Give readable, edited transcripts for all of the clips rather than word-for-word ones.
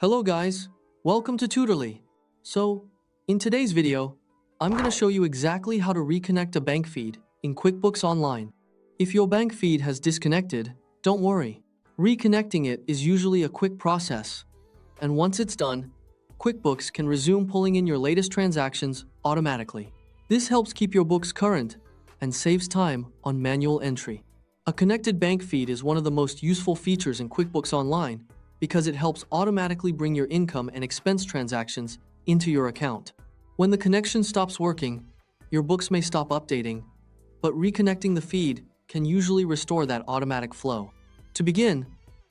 Hello guys, welcome to Tutorly. So, in today's video, I'm going to show you exactly how to reconnect a bank feed in QuickBooks Online. If your bank feed has disconnected, don't worry. Reconnecting it is usually a quick process, and once it's done, QuickBooks can resume pulling in your latest transactions automatically. This helps keep your books current and saves time on manual entry. A connected bank feed is one of the most useful features in QuickBooks Online because it helps automatically bring your income and expense transactions into your account. When the connection stops working, your books may stop updating, but reconnecting the feed can usually restore that automatic flow. To begin,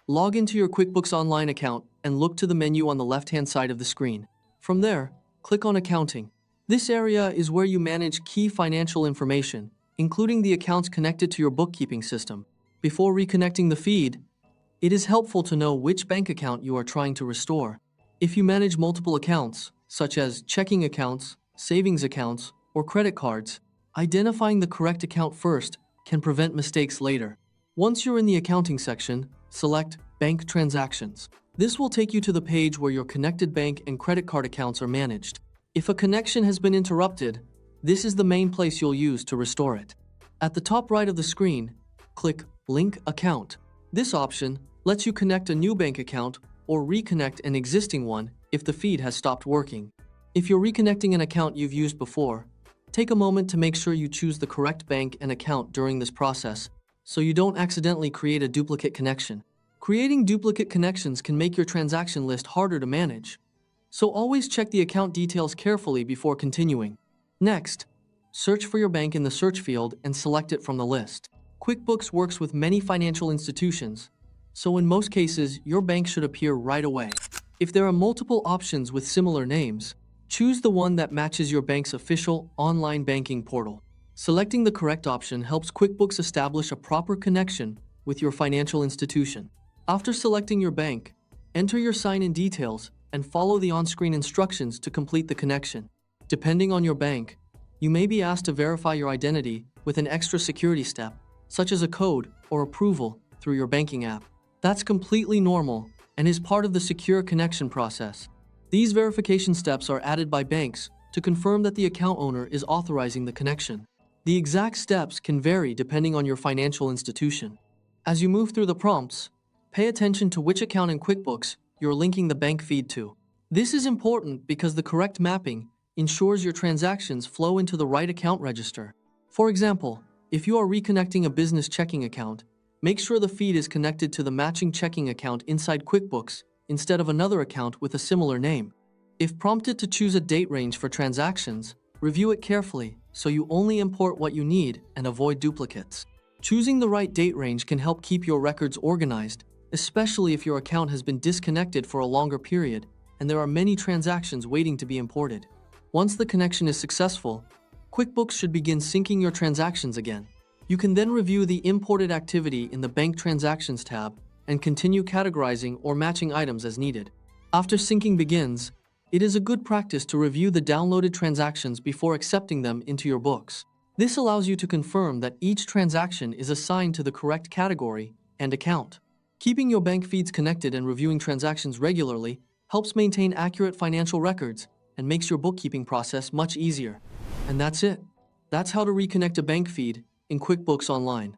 log into your QuickBooks Online account and look to the menu on the left-hand side of the screen. From there, click on Accounting. This area is where you manage key financial information, including the accounts connected to your bookkeeping system. Before reconnecting the feed, it is helpful to know which bank account you are trying to restore. If you manage multiple accounts, such as checking accounts, savings accounts, or credit cards, identifying the correct account first can prevent mistakes later. Once you're in the accounting section, select Bank Transactions. This will take you to the page where your connected bank and credit card accounts are managed. If a connection has been interrupted, this is the main place you'll use to restore it. At the top right of the screen, click Link Account. This option lets you connect a new bank account or reconnect an existing one if the feed has stopped working. If you're reconnecting an account you've used before, take a moment to make sure you choose the correct bank and account during this process so you don't accidentally create a duplicate connection. Creating duplicate connections can make your transaction list harder to manage, so always check the account details carefully before continuing. Next, search for your bank in the search field and select it from the list. QuickBooks works with many financial institutions, so in most cases, your bank should appear right away. If there are multiple options with similar names, choose the one that matches your bank's official online banking portal. Selecting the correct option helps QuickBooks establish a proper connection with your financial institution. After selecting your bank, enter your sign-in details and follow the on-screen instructions to complete the connection. Depending on your bank, you may be asked to verify your identity with an extra security step, such as a code or approval through your banking app. That's completely normal and is part of the secure connection process. These verification steps are added by banks to confirm that the account owner is authorizing the connection. The exact steps can vary depending on your financial institution. As you move through the prompts, pay attention to which account in QuickBooks you're linking the bank feed to. This is important because the correct mapping ensures your transactions flow into the right account register. For example, if you are reconnecting a business checking account, make sure the feed is connected to the matching checking account inside QuickBooks instead of another account with a similar name. If prompted to choose a date range for transactions, review it carefully so you only import what you need and avoid duplicates. Choosing the right date range can help keep your records organized, especially if your account has been disconnected for a longer period and there are many transactions waiting to be imported. Once the connection is successful, QuickBooks should begin syncing your transactions again. You can then review the imported activity in the Bank Transactions tab and continue categorizing or matching items as needed. After syncing begins, it is a good practice to review the downloaded transactions before accepting them into your books. This allows you to confirm that each transaction is assigned to the correct category and account. Keeping your bank feeds connected and reviewing transactions regularly helps maintain accurate financial records and makes your bookkeeping process much easier. And that's it. That's how to reconnect a bank feed in QuickBooks Online.